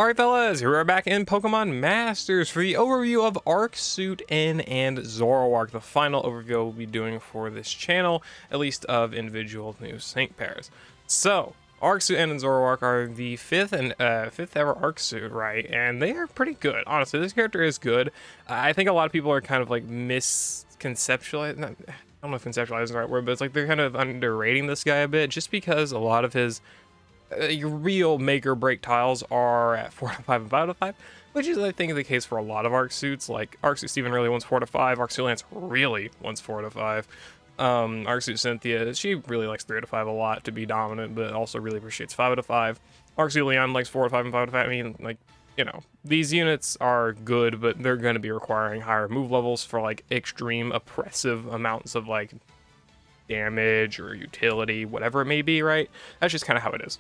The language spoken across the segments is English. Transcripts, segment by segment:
Alright fellas, here we are back in Pokemon Masters for the overview of Arc Suit N and Zoroark, the final overview we'll be doing for this channel, at least of individual new sync pairs. So, Arc Suit N and Zoroark are the fifth ever Arc Suit, right? And they are pretty good. Honestly, this character is good. I think a lot of people are kind of like misconceptualizing. I don't know if conceptualizing is the right word, but it's like they're kind of underrating this guy a bit, just because a lot of his your real make or break tiles are at 4 to 5 and 5 to 5, which is, I think, the case for a lot of Arc Suits. Like, Arc Suit Steven really wants 4 to 5, Arc Suit Lance really wants 4 to 5. Arc Suit Cynthia, she really likes 3 to 5 a lot to be dominant, but also really appreciates 5 to 5. Arc Suit Leon likes 4 to 5 and 5 to 5. I mean, like, you know, these units are good, but they're going to be requiring higher move levels for, like, extreme oppressive amounts of, like, damage or utility, whatever it may be, right? That's just kind of how it is.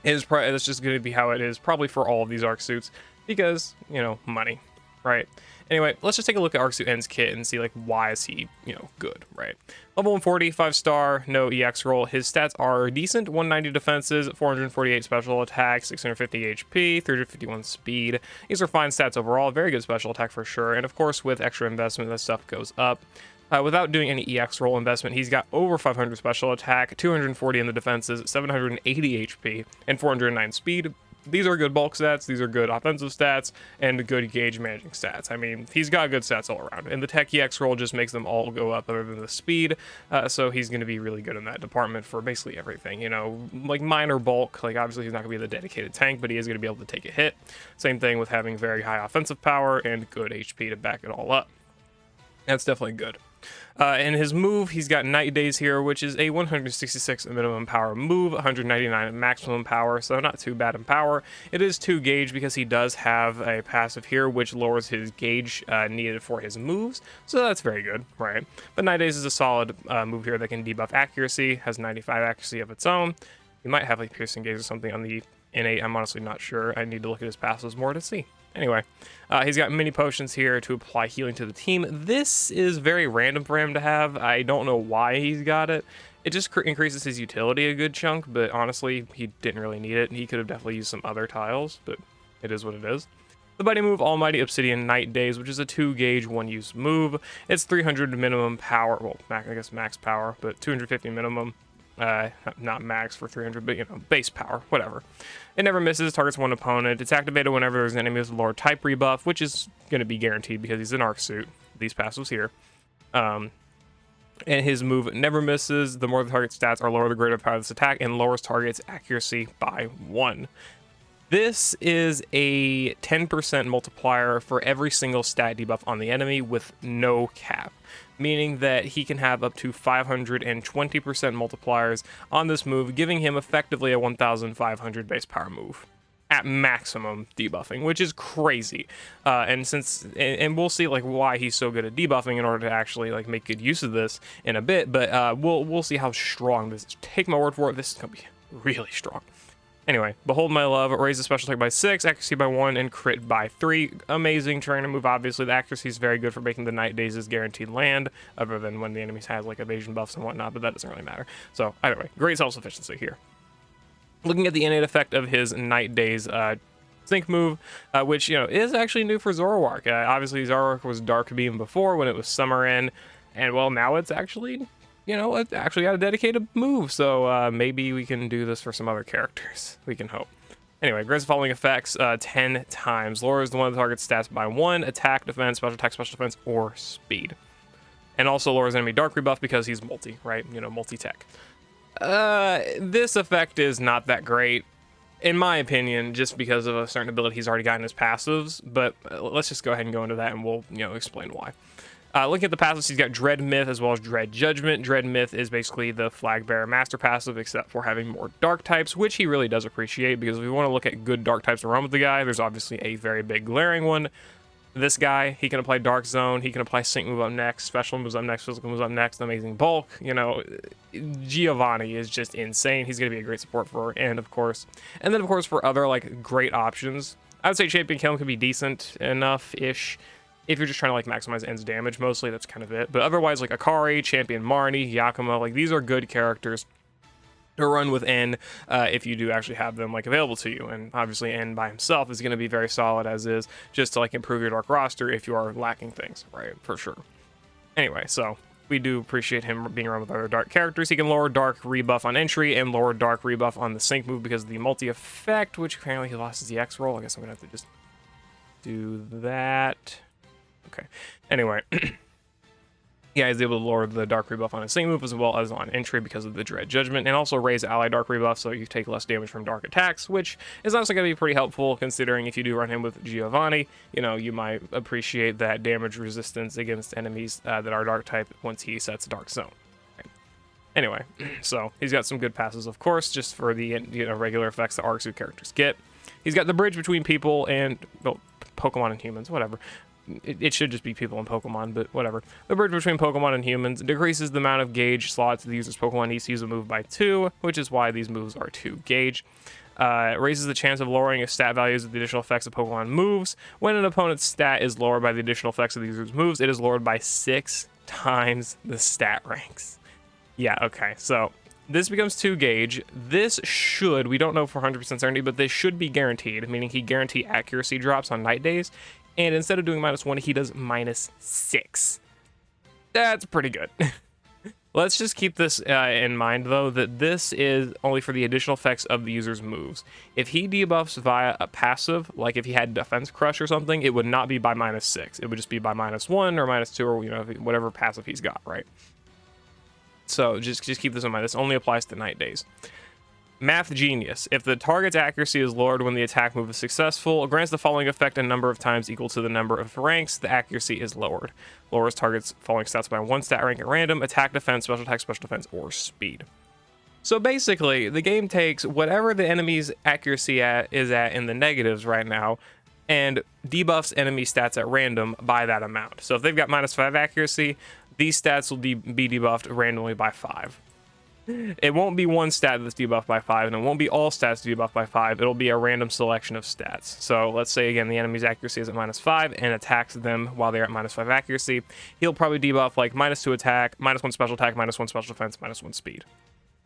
It's just going to be how it is probably for all of these Arc Suits because, you know, money, right? Anyway, let's just take a look at Arc Suit N's kit and see, like, why is he, you know, good, right? Level 140, 5-star, no EX roll. His stats are decent: 190 defenses, 448 special attack, 650 HP, 351 speed. These are fine stats overall. Very good special attack for sure. And of course, with extra investment, that stuff goes up. Without doing any EX roll investment, he's got over 500 special attack, 240 in the defenses, 780 HP, and 409 speed. These are good bulk stats, these are good offensive stats, and good gauge managing stats. I mean, he's got good stats all around, and the tech EX roll just makes them all go up other than the speed, so he's going to be really good in that department for basically everything, you know, like minor bulk. Like, obviously he's not going to be the dedicated tank, but he is going to be able to take a hit. Same thing with having very high offensive power and good HP to back it all up. That's definitely good. In his move, he's got Night Days here, which is a 166 minimum power move, 199 maximum power, so not too bad in power. It is 2 gauge because he does have a passive here, which lowers his gauge needed for his moves, so that's very good, right? But Night Days is a solid move here that can debuff accuracy, has 95 accuracy of its own. He might have like Piercing Gaze or something on the innate, I'm honestly not sure. I need to look at his passives more to see. Anyway, he's got mini potions here to apply healing to the team. This is very random for him to have. I don't know why he's got it. It just increases his utility a good chunk, but honestly, he didn't really need it. He could have definitely used some other tiles, but it is what it is. The buddy move, Almighty Obsidian Night Days, which is a 2 gauge 1-use move. It's 300 minimum power, well, I guess max power, but 250 minimum. Not max for 300, but, you know, base power, whatever. It never misses, targets one opponent. It's activated whenever there's an enemy with a lower type rebuff, which is going to be guaranteed because he's an Arc Suit. These passives here. And his move never misses. The more the target stats are lower, the greater the power of this attack, and lowers target's accuracy by 1. This is a 10% multiplier for every single stat debuff on the enemy with no cap, meaning that he can have up to 520% multipliers on this move, giving him effectively a 1,500 base power move at maximum debuffing, which is crazy. And we'll see like why he's so good at debuffing in order to actually like make good use of this in a bit, but we'll see how strong this is. Take my word for it, this is gonna be really strong. Anyway, Behold My Love raises special attack by 6, accuracy by 1, and crit by 3. Amazing trainer move, obviously. The accuracy is very good for making the Night Days' guaranteed land, other than when the enemies have like evasion buffs and whatnot, but that doesn't really matter. So, either way, great self-sufficiency here. Looking at the innate effect of his Night Days sync move, which, you know, is actually new for Zoroark. Obviously, Zoroark was Dark Beam before when it was Summer In, and well, now it's actually, you know, it actually got a dedicated move, so maybe we can do this for some other characters. We can hope. Anyway, grants the following effects 10 times. Lowers the one of the target's stats by 1, attack, defense, special attack, special defense, or speed. And also lowers enemy dark rebuff because he's multi, right? You know, multi-tech. This effect is not that great, in my opinion, just because of a certain ability he's already got in his passives, but let's just go ahead and go into that and we'll, you know, explain why. Looking at the passives, he's got Dread Myth as well as Dread Judgment. Dread Myth is basically the Flag Bearer Master passive, except for having more dark types, which he really does appreciate, because if we want to look at good dark types to run with the guy, there's obviously a very big glaring one. This guy, he can apply Dark Zone, he can apply Sync move up next, Special moves up next, Physical moves up next, Amazing Bulk. You know, Giovanni is just insane. He's going to be a great support for, and of course for other like great options, I would say Champion Kiln could be decent enough-ish. If you're just trying to like maximize End's damage, mostly, that's kind of it. But otherwise, like Akari, Champion Marnie, Yakima, like these are good characters to run with N if you do actually have them like available to you. And obviously N by himself is going to be very solid as is, just to like improve your dark roster if you are lacking things, right? For sure. Anyway, so we do appreciate him being around with other dark characters. He can lower dark rebuff on entry and lower dark rebuff on the sync move because of the multi effect, which apparently he lost his EX roll. I guess I'm gonna have to just do that. Okay. Anyway. Yeah, he's able to lower the dark rebuff on his sync move as well as on entry because of the Dread Judgment, and also raise ally dark rebuff so you take less damage from dark attacks, which is also going to be pretty helpful considering if you do run him with Giovanni, you know, you might appreciate that damage resistance against enemies that are dark type once he sets Dark Zone. Okay. Anyway, so he's got some good passes, of course, just for the regular effects that Arc Suit characters get. He's got the bridge between people and, well, Pokemon and humans, whatever. It should just be people and Pokemon, but whatever. The bridge between Pokemon and humans decreases the amount of gauge slots the user's Pokemon needs to use a move by 2, which is why these moves are 2 gauge. Raises the chance of lowering stat values of the additional effects of Pokemon moves. When an opponent's stat is lowered by the additional effects of the user's moves, it is lowered by 6 times the stat ranks. Yeah, okay, so this becomes 2 gauge. This should, we don't know for 100% certainty, but this should be guaranteed, meaning he guarantee accuracy drops on night days. And instead of doing -1, he does -6. That's pretty good. Let's just keep this in mind, though, that this is only for the additional effects of the user's moves. If he debuffs via a passive, like if he had Defense Crush or something, it would not be by -6. It would just be by -1 or -2 or, you know, whatever passive he's got, right? So just keep this in mind. This only applies to night days. Math Genius. If the target's accuracy is lowered when the attack move is successful, it grants the following effect a number of times equal to the number of ranks the accuracy is lowered. Lowers target's following stats by 1 stat rank at random: attack, defense, special attack, special defense, or speed. So basically, the game takes whatever the enemy's accuracy is at in the negatives right now, and debuffs enemy stats at random by that amount. So if they've got -5 accuracy, these stats will be debuffed randomly by 5. It won't be one stat that's debuffed by 5, and it won't be all stats debuffed by 5. It'll be a random selection of stats. So let's say, again, the enemy's accuracy is at -5 and attacks them while they're at -5 accuracy. He'll probably debuff like -2 attack, -1 special attack, -1 special defense, -1 speed.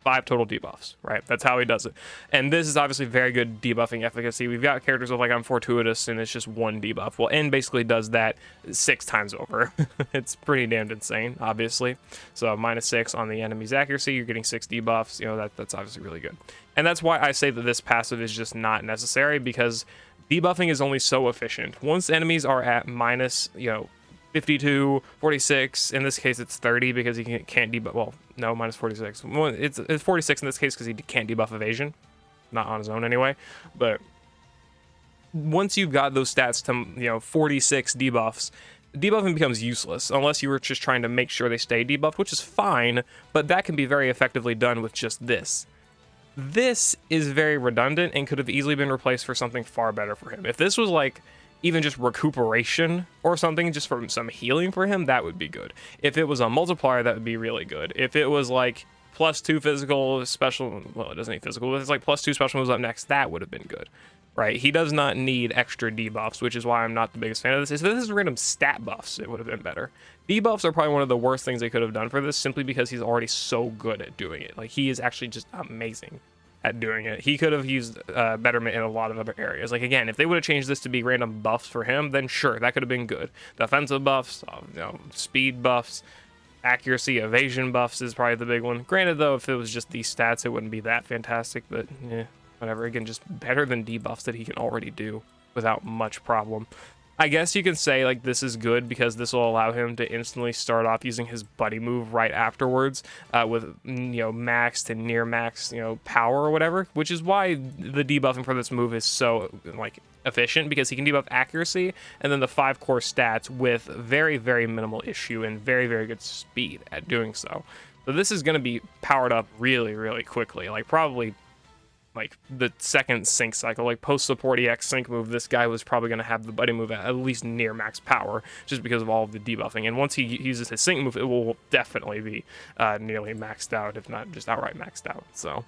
5 total debuffs, right? That's how he does it. And this is obviously very good debuffing efficacy. We've got characters with like I'm Fortuitous and it's just 1 debuff. Well, N basically does that 6 times over. It's pretty damned insane, obviously. So -6 on the enemy's accuracy, you're getting 6 debuffs. You know, that's obviously really good. And that's why I say that this passive is just not necessary, because debuffing is only so efficient. Once enemies are at -52, 46, in this case it's 30 because he can't debuff, well, no, -46. Well, it's 46 in this case because he can't debuff evasion, not on his own anyway. But once you've got those stats to, 46 debuffs, debuffing becomes useless unless you were just trying to make sure they stay debuffed, which is fine, but that can be very effectively done with just this. This is very redundant and could have easily been replaced for something far better for him. If this was like even just recuperation or something, just from some healing for him, that would be good. If it was a multiplier, that would be really good. If it was like +2 physical, special, well, it doesn't need physical, but it's like +2 special moves up next, that would have been good, right? He does not need extra debuffs, which is why I'm not the biggest fan of this. If this is random stat buffs, it would have been better. Debuffs are probably one of the worst things they could have done for this, simply because he's already so good at doing it. Like, he is actually just amazing at doing it. He could have used betterment in a lot of other areas. Like, again, if they would have changed this to be random buffs for him, then sure, that could have been good. Defensive buffs, speed buffs, accuracy, evasion buffs is probably the big one. Granted, though, if it was just these stats, it wouldn't be that fantastic, but whatever. Again, just better than debuffs that he can already do without much problem. I guess you can say, like, this is good because this will allow him to instantly start off using his buddy move right afterwards with, max to near max, power or whatever, which is why the debuffing for this move is so, like, efficient, because he can debuff accuracy and then the 5 core stats with very, very minimal issue and very, very good speed at doing so. So this is going to be powered up really, really quickly, like, probably like the second sync cycle, like post support EX sync move, this guy was probably going to have the buddy move at least near max power just because of all of the debuffing. And once he uses his sync move, it will definitely be nearly maxed out, if not just outright maxed out. So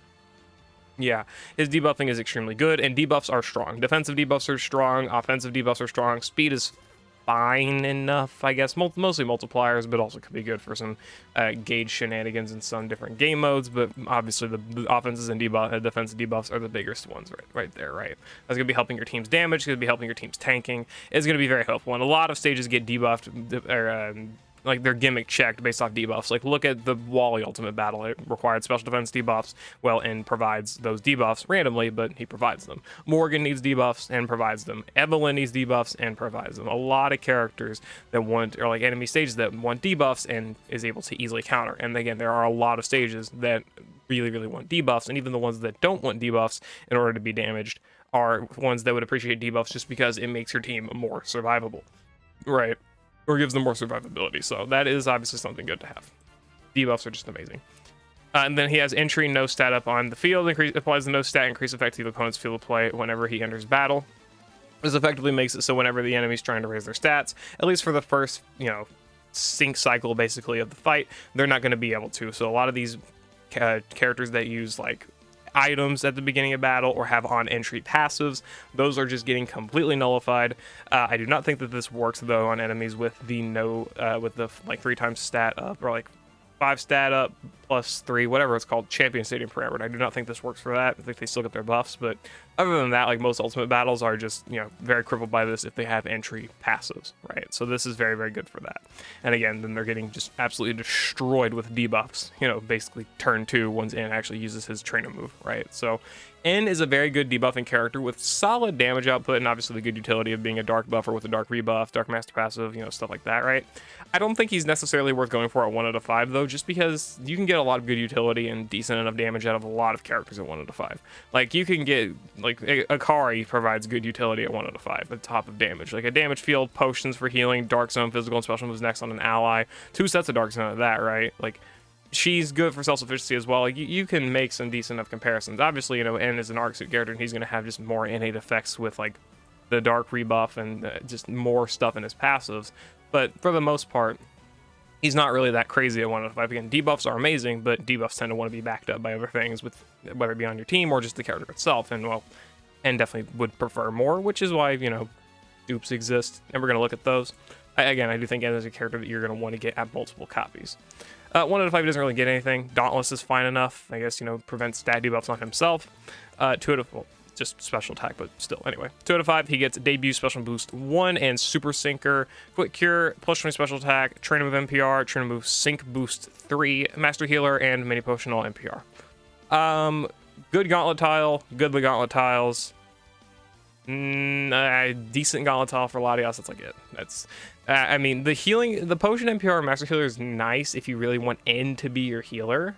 yeah, his debuffing is extremely good, and debuffs are strong. Defensive debuffs are strong, offensive debuffs are strong, speed is fine enough, I guess. Mostly multipliers, but also could be good for some gauge shenanigans in some different game modes. But obviously, the offenses and defensive debuffs are the biggest ones right there, right? That's gonna be helping your team's damage. It's gonna be helping your team's tanking. It's gonna be very helpful. And a lot of stages get debuffed, or like they're gimmick checked based off debuffs. Like look at the Wally Ultimate Battle. It required special defense debuffs. Well, and provides those debuffs randomly, but he provides them. Morgan needs debuffs and provides them. Evelyn needs debuffs and provides them. A lot of characters that want, or like enemy stages that want debuffs and is able to easily counter. And again, there are a lot of stages that really want debuffs, and even the ones that don't want debuffs in order to be damaged are ones that would appreciate debuffs just because it makes your team more survivable, right? Or gives them more survivability. So that is obviously something good to have. Debuffs are just amazing. And then he has entry, no stat up on the field. Applies the no stat increase effect to the opponent's field of play whenever he enters battle. This effectively makes it so whenever the enemy's trying to raise their stats, at least for the first, sync cycle basically of the fight, they're not going to be able to. So a lot of these characters that use like items at the beginning of battle or have on entry passives, those are just getting completely nullified. I do not think that this works though on enemies with the with the like 3 times stat up, or like 5 stat up plus 3, whatever it's called, champion stadium parameter. I do not think this works for that. I think they still get their buffs, but other than that, like most ultimate battles are just, very crippled by this if they have entry passives, right? So this is very good for that. And again, then they're getting just absolutely destroyed with debuffs. Basically turn 2 once N actually uses his trainer move, right? So N is a very good debuffing character with solid damage output and obviously the good utility of being a dark buffer with a dark rebuff, dark master passive, stuff like that, right? I don't think he's necessarily worth going for at 1 out of 5 though, just because you can get a lot of good utility and decent enough damage out of a lot of characters at 1 out of 5. Like you can get, like Akari provides good utility at 1 out of 5 at the top of damage. Like a damage field, potions for healing, dark zone, physical and special moves next on an ally, 2 sets of dark zone of that, right? Like she's good for self-sufficiency as well. Like you can make some decent enough comparisons. Obviously, N is an arc suit character and he's going to have just more innate effects with like the dark rebuff and just more stuff in his passives. But for the most part, he's not really that crazy at 1 out of 5. Again, debuffs are amazing, but debuffs tend to want to be backed up by other things, with whether it be on your team or just the character itself. And well, N definitely would prefer more, which is why, dupes exist. And we're going to look at those. I do think N is a character that you're going to want to get at multiple copies. 1 out of 5 doesn't really get anything. Dauntless is fine enough. I guess, prevents stat debuffs on himself. 2 out of, well, just special attack, but still. Anyway, 2 out of 5, he gets debut special boost 1 and super sinker, quick cure, plus 20 special attack, trainer move NPR, trainer move sync boost 3, master healer, and mini potional NPR. Good gauntlet tile, good the gauntlet tiles. Decent gauntlet tile for Latias. That's like it. That's I mean, the potion NPR master healer is nice if you really want N to be your healer.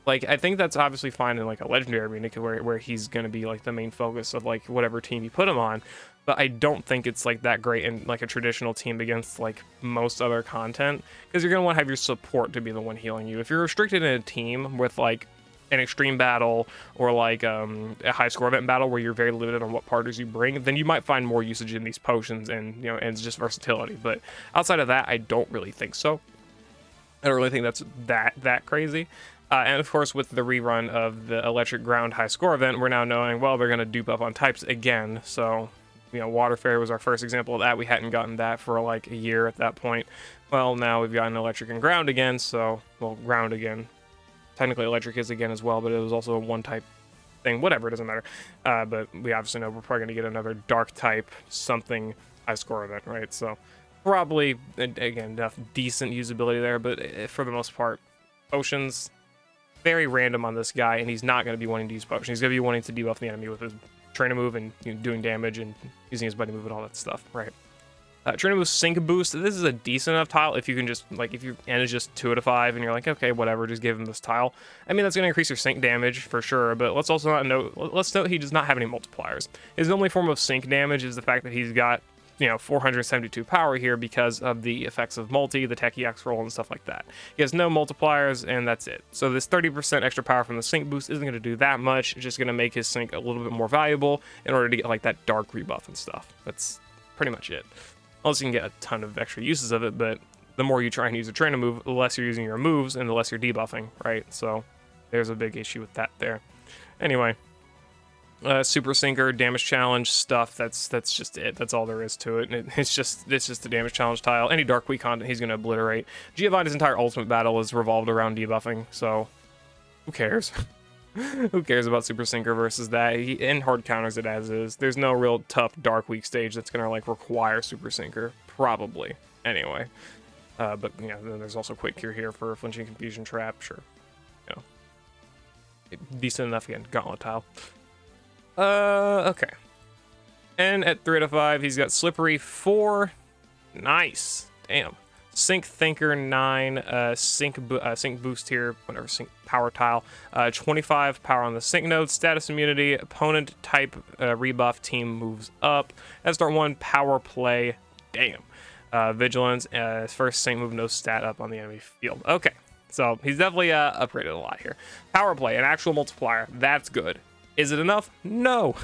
Like, I think that's obviously fine in like a legendary arena where he's going to be like the main focus of like whatever team you put him on. But I don't think it's like that great in like a traditional team against like most other content, because you're going to want to have your support to be the one healing you. If you're restricted in a team with like an extreme battle or like a high score event battle where you're very limited on what partners you bring, then you might find more usage in these potions and and it's just versatility. But outside of that, I don't really think so. I don't really think that's that crazy. And of course, with the rerun of the Electric Ground high score event, we're now knowing, well, they're going to dupe up on types again. So, Water Fairy was our first example of that. We hadn't gotten that for like a year at that point. Well, now we've gotten Electric and Ground again. So, well, Ground again. Technically, Electric is again as well, but it was also a one type thing. Whatever, it doesn't matter. But we obviously know we're probably going to get another Dark type something high score event, right? So, probably, again, enough decent usability there. But for the most part, potions, very random on this guy, and he's not going to be wanting to use potion. He's going to be wanting to debuff the enemy with his trainer move and doing damage and using his buddy move and all that stuff, right? Trainer move sync boost. This is a decent enough tile if you can just like, if your N is just 2 out of 5 and you're like, okay, whatever, just give him this tile. I mean, that's going to increase your sync damage for sure, but let's note he does not have any multipliers. His only form of sync damage is the fact that he's got 472 power here because of the effects of multi, the Techie X roll, and stuff like that. He has no multipliers, and that's it. So this 30% extra power from the sync boost isn't going to do that much. It's just going to make his sync a little bit more valuable in order to get like that dark rebuff and stuff. That's pretty much it. Unless you can get a ton of extra uses of it, but the more you try and use a trainer move, the less you're using your moves and the less you're debuffing, right? So there's a big issue with that there. Anyway, Super Sinker, damage challenge stuff. That's just it. That's all there is to it. It's just the damage challenge tile. Any Dark Week content he's gonna obliterate. Giovanni's entire ultimate battle is revolved around debuffing, so who cares? Who cares about Super Sinker versus that? He in hard counters it as is. There's no real tough Dark Week stage that's gonna like require Super Sinker, probably. Anyway, but yeah, then there's also Quick Cure here for Flinching Confusion Trap. Sure, you know, decent enough again. Gauntlet tile. Okay. And at 3 out of 5, he's got Slippery 4. Nice. Damn. Sync Thinker 9. Sync Boost here. Whatever. Sync Power tile. 25 power on the Sync node. Status immunity. Opponent type rebuff. Team moves up. At start 1, Power Play. Damn. Vigilance. First Sync move, no stat up on the enemy field. Okay. So he's definitely upgraded a lot here. Power Play. An actual multiplier. That's good. Is it enough? No.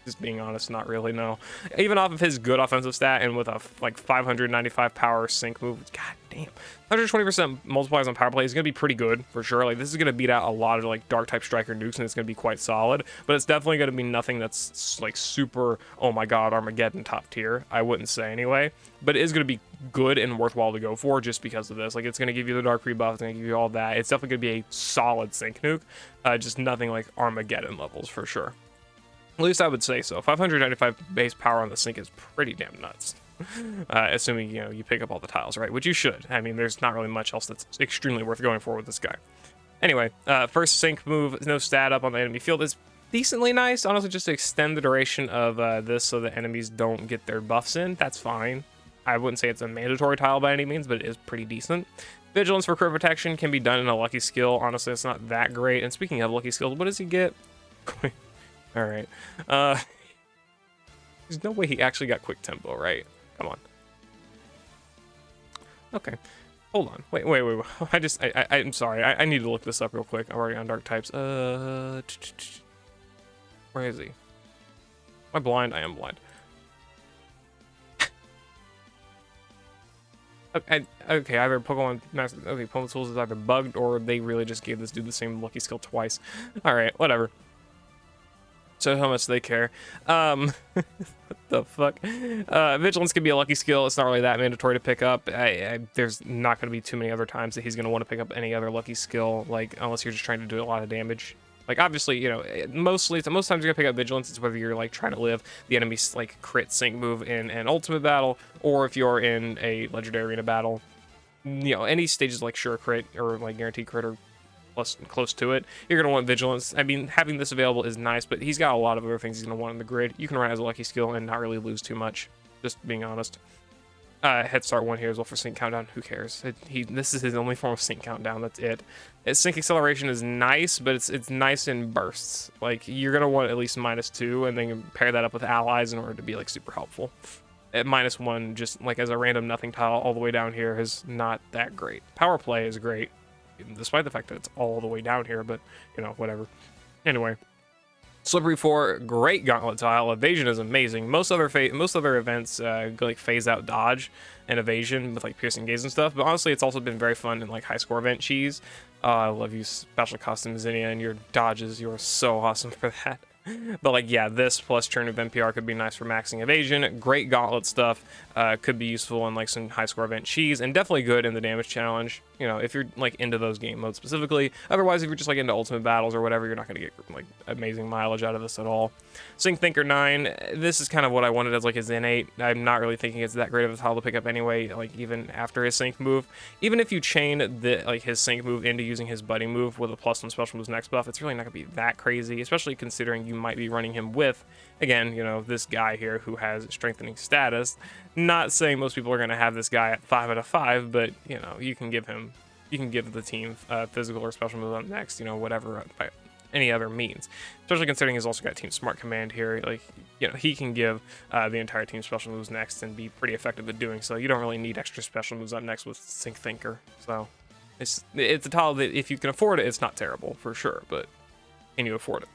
Just being honest, not really, no. Even off of his good offensive stat and with a like 595 power sync move, god damn. 120% multipliers on power play is going to be pretty good for sure. Like this is going to beat out a lot of like dark type striker nukes and it's going to be quite solid, but it's definitely going to be nothing that's like super, oh my god, Armageddon top tier. I wouldn't say anyway, but it is going to be good and worthwhile to go for just because of this. Like it's going to give you the dark rebuff, it's going to give you all that. It's definitely going to be a solid sync nuke, just nothing like Armageddon levels for sure. At least I would say so. 595 base power on the sync is pretty damn nuts. Assuming, you know, you pick up all the tiles, right? Which you should. I mean, there's not really much else that's extremely worth going for with this guy. Anyway, first sync move, no stat up on the enemy field is decently nice. Honestly, just to extend the duration of this so the enemies don't get their buffs in. That's fine. I wouldn't say it's a mandatory tile by any means, but it is pretty decent. Vigilance for crit protection can be done in a lucky skill. Honestly, it's not that great. And speaking of lucky skills, what does he get? All right. There's no way he actually got quick tempo, right? Come on. Okay. Hold on. Wait. I'm sorry. I need to look this up real quick. I'm already on dark types. Where is he? Am I blind? I am blind. Okay, either Pokemon Master. Okay, Pokemon Tools is either bugged or they really just gave this dude the same lucky skill twice. All right, whatever. So how much they care. What the fuck? Vigilance can be a lucky skill. It's not really that mandatory to pick up. There's not going to be too many other times that he's going to want to pick up any other lucky skill, like unless you're just trying to do a lot of damage. Like obviously, you know, most times you're gonna pick up Vigilance. It's whether you're like trying to live the enemy's like crit sync move in an ultimate battle, or if you're in a legendary arena battle. You know, any stages like sure crit or like guaranteed crit or plus close to it, you're gonna want Vigilance. I mean, having this available is nice, but he's got a lot of other things he's gonna want in the grid. You can run as a lucky skill and not really lose too much. Just being honest. Head start 1 here as well for sync countdown. Who cares? This is his only form of sync countdown. That's it. Sync acceleration is nice, but it's nice in bursts. Like you're gonna want at least -2, and then pair that up with allies in order to be like super helpful. At -1, just like as a random nothing tile all the way down here is not that great. Power play is great, despite the fact that it's all the way down here. But you know, whatever. Anyway. Slippery 4, great gauntlet tile. Evasion is amazing. Most other events like phase out dodge and evasion with like piercing gaze and stuff. But honestly, it's also been very fun in like high score event cheese. I love you, Special Custom Zinnia, and your dodges. You are so awesome for that. But like, yeah, this plus Churn of NPR could be nice for maxing evasion. Great gauntlet stuff. Could be useful in like some high score event cheese, and definitely good in the damage challenge. You know, if you're like into those game modes specifically. Otherwise, if you're just like into ultimate battles or whatever, you're not gonna get like amazing mileage out of this at all. Sync Thinker 9. This is kind of what I wanted as like his innate. I'm not really thinking it's that great of a tile to pick up anyway. Like even after his sync move, even if you chain the like his sync move into using his budding move with a +1 special moves next buff, it's really not gonna be that crazy, especially considering you might be running him with, again, you know, this guy here who has strengthening status. Not saying most people are going to have this guy at 5 out of 5, but you know, you can give the team physical or special move up next, you know, whatever, by any other means. Especially considering he's also got Team Smart Command here. Like, you know, he can give the entire team special moves next and be pretty effective at doing so. You don't really need extra special moves up next with Sync Thinker. So it's a tile that if you can afford it, it's not terrible for sure, but can you afford it?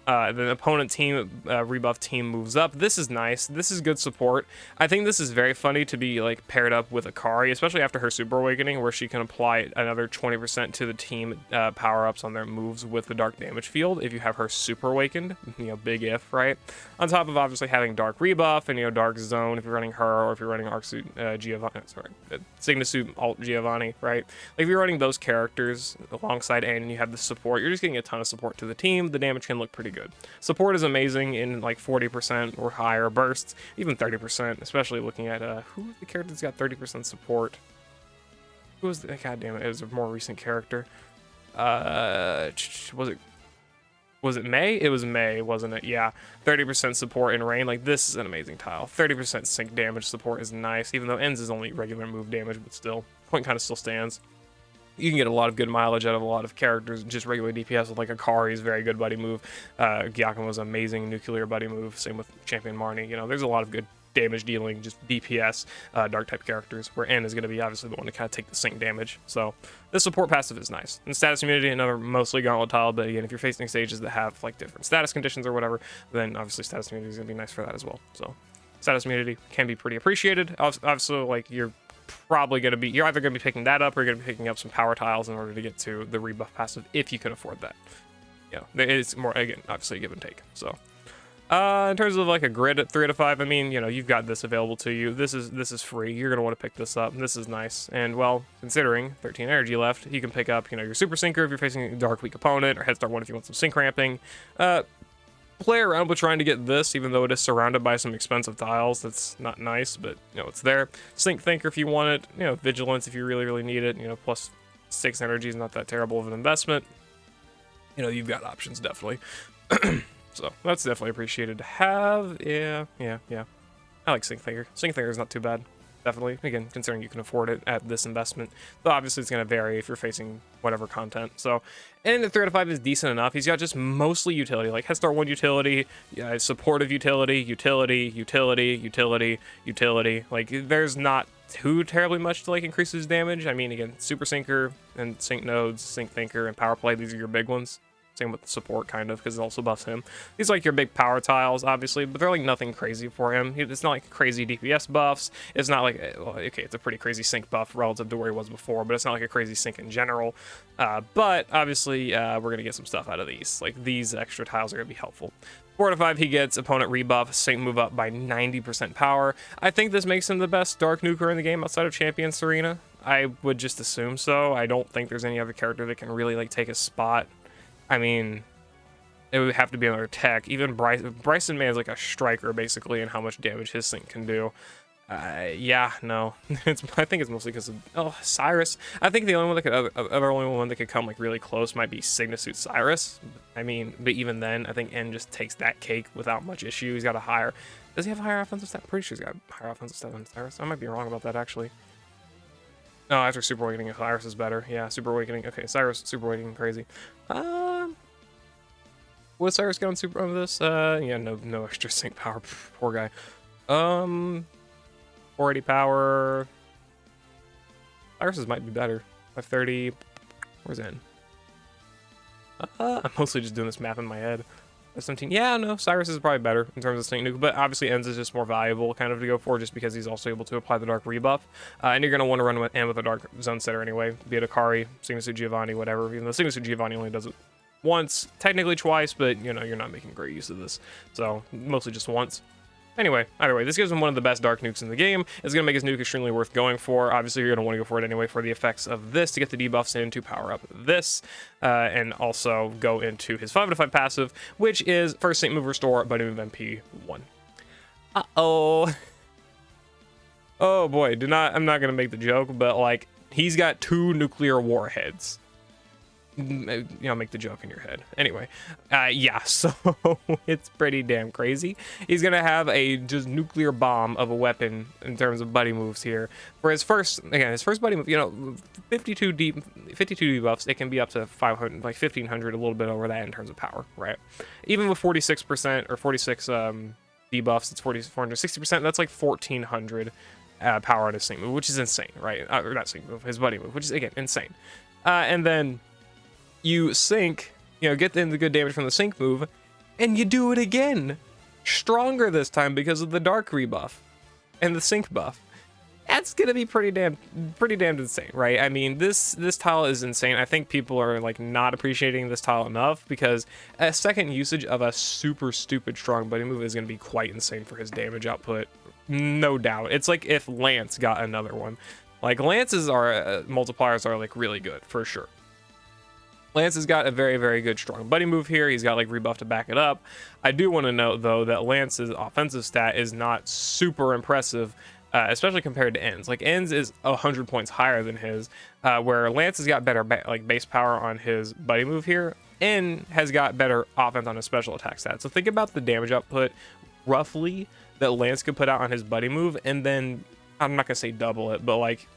The opponent team rebuff team moves up. This is nice. This is good support. I think this is very funny to be like paired up with Akari, especially after her Super Awakening, where she can apply another 20% to the team power-ups on their moves with the Dark Damage field if you have her Super Awakened. You know, big if, right? On top of obviously having Dark Rebuff and, you know, Dark Zone if you're running her, or if you're running Arc Suit Giovanni, Signa Suit Alt Giovanni, right? Like if you're running those characters alongside Anne and you have the support, you're just getting a ton of support to the team. The damage can look pretty good. Support is amazing in like 40% or higher bursts, even 30%, especially looking at who was the character that's got 30% support? Who was the, god damn it, it was a more recent character. Was it May? It was May, wasn't it? Yeah, 30% support in rain. Like, this is an amazing tile. 30% sync damage support is nice, even though Ends is only regular move damage, but still, point kind of still stands. You can get a lot of good mileage out of a lot of characters, just regular DPS with like Akari's very good buddy move. Gyakumo's amazing nuclear buddy move. Same with Champion Marnie. You know, there's a lot of good damage dealing, just DPS, dark type characters, where N is going to be obviously the one to kind of take the sync damage. So this support passive is nice. And status immunity, another mostly gauntlet tile, but again, if you're facing stages that have like different status conditions or whatever, then obviously status immunity is going to be nice for that as well. So status immunity can be pretty appreciated. Obviously, like you're probably going to be, you're either going to be picking that up or you're going to be picking up some power tiles in order to get to the rebuff passive if you can afford that. You know, it's more, again, obviously give and take. So in terms of like a grid at 3 out of 5, I mean, you know, you've got this available to you. This is free. You're going to want to pick this up. This is nice. And well, considering 13 energy left, you can pick up, you know, your super syncer if you're facing a dark weak opponent, or head start 1 if you want some sync ramping. Play around with trying to get this, even though it is surrounded by some expensive tiles. That's not nice, but you know, it's there. Sync Thinker if you want it, you know, Vigilance if you really need it, you know, plus 6 energy is not that terrible of an investment. You know, you've got options, definitely. So that's definitely appreciated to have. Yeah. I like Sync Thinker. Sync Thinker is not too bad. Definitely, again, considering you can afford it at this investment. Though obviously it's going to vary if you're facing whatever content. So, and the 3 out of 5 is decent enough. He's got just mostly utility, like Head Start 1 utility, supportive utility. Like, there's not too terribly much to like increase his damage. I mean, again, Super Syncer and Sync Nodes, Sync Thinker, and Power Play, these are your big ones. Same with the support, kind of, because it also buffs him. These are like your big power tiles, obviously, but they're like nothing crazy for him. It's not like crazy DPS buffs. It's not like, well, okay, it's a pretty crazy sync buff relative to where he was before, but it's not like a crazy sync in general. But obviously, we're going to get some stuff out of these. Like, these extra tiles are going to be helpful. 4 out of 5, he gets opponent rebuff, sync move up by 90% power. I think this makes him the best Dark Nuker in the game outside of Champion Serena. I would just assume so. I don't think there's any other character that can really like take a spot. I mean, it would have to be another tech. Even Bryson May is like a striker, basically, and how much damage his sync can do. Yeah, no. I think it's mostly because of Cyrus. I think the only one that could only one that could come like really close might be Signa Suit Cyrus. I mean, but even then, I think N just takes that cake without much issue. He's got a higher. Does he have a higher offensive stat? I'm pretty sure he's got a higher offensive stat than Cyrus. I might be wrong about that actually. No, after Super Awakening, Cyrus is better. Yeah, Super Awakening. Okay, Cyrus, Super Awakening, crazy. What does Cyrus get on Super over this? Yeah, no extra sync power. Poor guy. 480 power. Cyrus's might be better. 530. Where's N? I'm mostly just doing this math in my head. 17. Yeah, no, Cyrus is probably better in terms of sync nuke, but obviously Ends is just more valuable kind of to go for, just because he's also able to apply the dark rebuff. And you're going to want to run with N with a dark zone setter anyway, be it Akari, Signa Suit Giovanni, whatever. Even though Signa Suit Giovanni only does it once, technically twice, but you know, you're not making great use of this. So mostly just once. Anyway, either way, this gives him one of the best dark nukes in the game. It's going to make his nuke extremely worth going for. Obviously, you're going to want to go for it anyway for the effects of this to get the debuffs in to power up this, and also go into his 5 out of 5 passive, which is first Sync Move Restore, Buddy Move MP 1. Uh-oh. Oh boy, I'm not going to make the joke, but like, he's got 2 nuclear warheads. You know, make the joke in your head. Anyway, yeah, so it's pretty damn crazy. He's gonna have a just nuclear bomb of a weapon in terms of buddy moves here. For his first buddy move, you know, 52 debuffs, it can be up to 500, like 1500, a little bit over that in terms of power, right? Even with 46% or 46 debuffs, it's 460%. That's like 1400 power on his sync move, which is insane, right? Or not sync move, his buddy move, which is again insane. And then you sync, you know, get in the good damage from the sync move, and you do it again. Stronger this time because of the dark rebuff and the sync buff. That's gonna be pretty damn insane, right? I mean, this tile is insane. I think people are like not appreciating this tile enough because a second usage of a super stupid strong buddy move is gonna be quite insane for his damage output, no doubt. It's like if Lance got another one. Like Lance's multipliers are like really good for sure. Lance has got a very, very good strong buddy move here. He's got like rebuff to back it up. I do want to note though that Lance's offensive stat is not super impressive, especially compared to Ends. Like Ends is 100 points higher than his, where Lance has got better like base power on his buddy move here. N has got better offense on his special attack stat. So think about the damage output roughly that Lance could put out on his buddy move, and then I'm not gonna say double it, but like,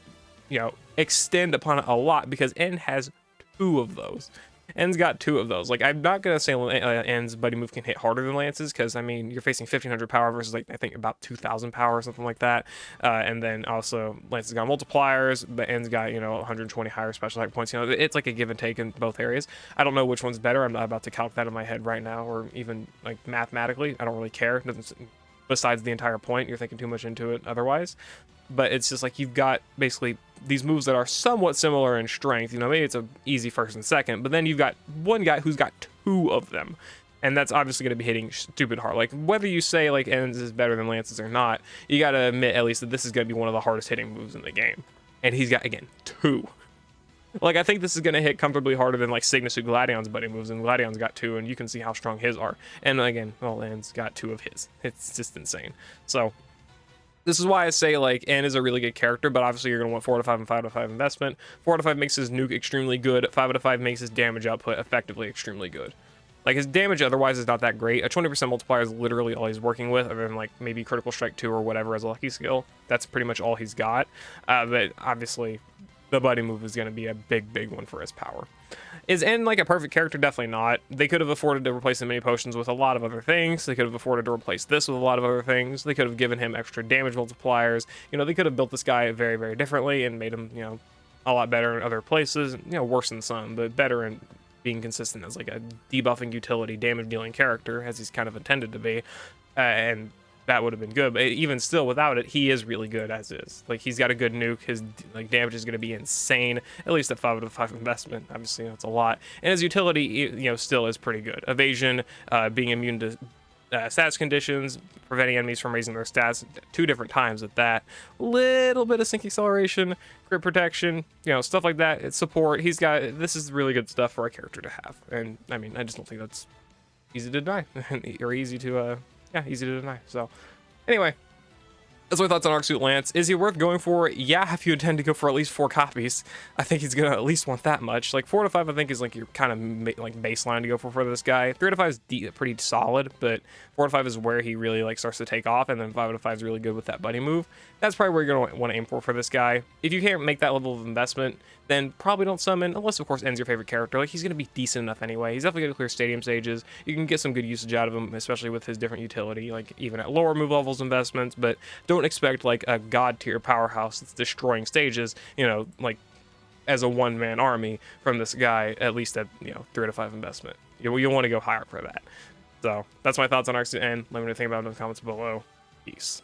you know, extend upon it a lot because N has 2 of those. N's got 2 of those. Like, I'm not gonna say N's buddy move can hit harder than Lance's because I mean you're facing 1500 power versus like I think about 2000 power or something like that. And then also Lance's got multipliers, but N's got, you know, 120 higher special attack points. You know, it's like a give and take in both areas. I don't know which one's better. I'm not about to calc that in my head right now, or even like mathematically. I don't really care. It doesn't, besides the entire point, you're thinking too much into it otherwise. But it's just like you've got basically these moves that are somewhat similar in strength. You know, maybe it's a easy first and second, but then you've got one guy who's got 2 of them, and that's obviously going to be hitting stupid hard. Like whether you say like Ends is better than Lance's or not, you got to admit at least that this is going to be one of the hardest hitting moves in the game, and he's got again 2. Like I think this is going to hit comfortably harder than like Cygnus or Gladion's buddy moves, and Gladion's got 2, and you can see how strong his are. And again, well, Ends got 2 of his. It's just insane. So this is why I say like N is a really good character, but obviously you're going to want 4 out of 5 and 5 out of 5 investment. 4 out of 5 makes his nuke extremely good. 5 out of 5 makes his damage output effectively extremely good. Like his damage otherwise is not that great. A 20% multiplier is literally all he's working with, other than like maybe critical strike 2 or whatever as a lucky skill. That's pretty much all he's got. But obviously the buddy move is going to be a big one for his power. Is N like a perfect character? Definitely not. They could have afforded to replace the mini potions with a lot of other things. They could have afforded to replace this with a lot of other things. They could have given him extra damage multipliers. You know, they could have built this guy very, very differently and made him, you know, a lot better in other places. You know, worse in some, but better in being consistent as like a debuffing utility, damage dealing character, as he's kind of intended to be. And that would have been good, but even still without it, he is really good as is. Like he's got a good nuke. His like damage is going to be insane, at least at 5 out of 5 investment. Obviously that's a lot, and his utility, you know, still is pretty good. Evasion, being immune to stats conditions, preventing enemies from raising their stats 2 different times at that. Little bit of sync acceleration, crit protection, you know, stuff like that. It's support. He's got, this is really good stuff for a character to have, and I mean I just don't think that's easy to deny or easy to yeah, easy to deny. So anyway, that's my thoughts on Arc Suit Lance. Is he worth going for? Yeah, if you intend to go for at least 4 copies. I think he's gonna at least want that much. Like 4 to 5 I think is like your kind of like baseline to go for this guy. 3 to 5 is pretty solid, but 4 to 5 is where he really like starts to take off, and then 5 to 5 is really good with that buddy move. That's probably where you're gonna want to aim for this guy. If you can't make that level of investment, then probably don't summon, unless of course End's your favorite character. Like he's gonna be decent enough anyway. He's definitely gonna clear stadium stages. You can get some good usage out of him, especially with his different utility, like even at lower move levels investments, but don't expect like a god tier powerhouse that's destroying stages, you know, like as a one-man army from this guy, at least at, you know, 3 to 5 investment. You'll want to go higher for that. So that's my thoughts on Arc Suit N. Let me know what you think about it in the comments below. Peace.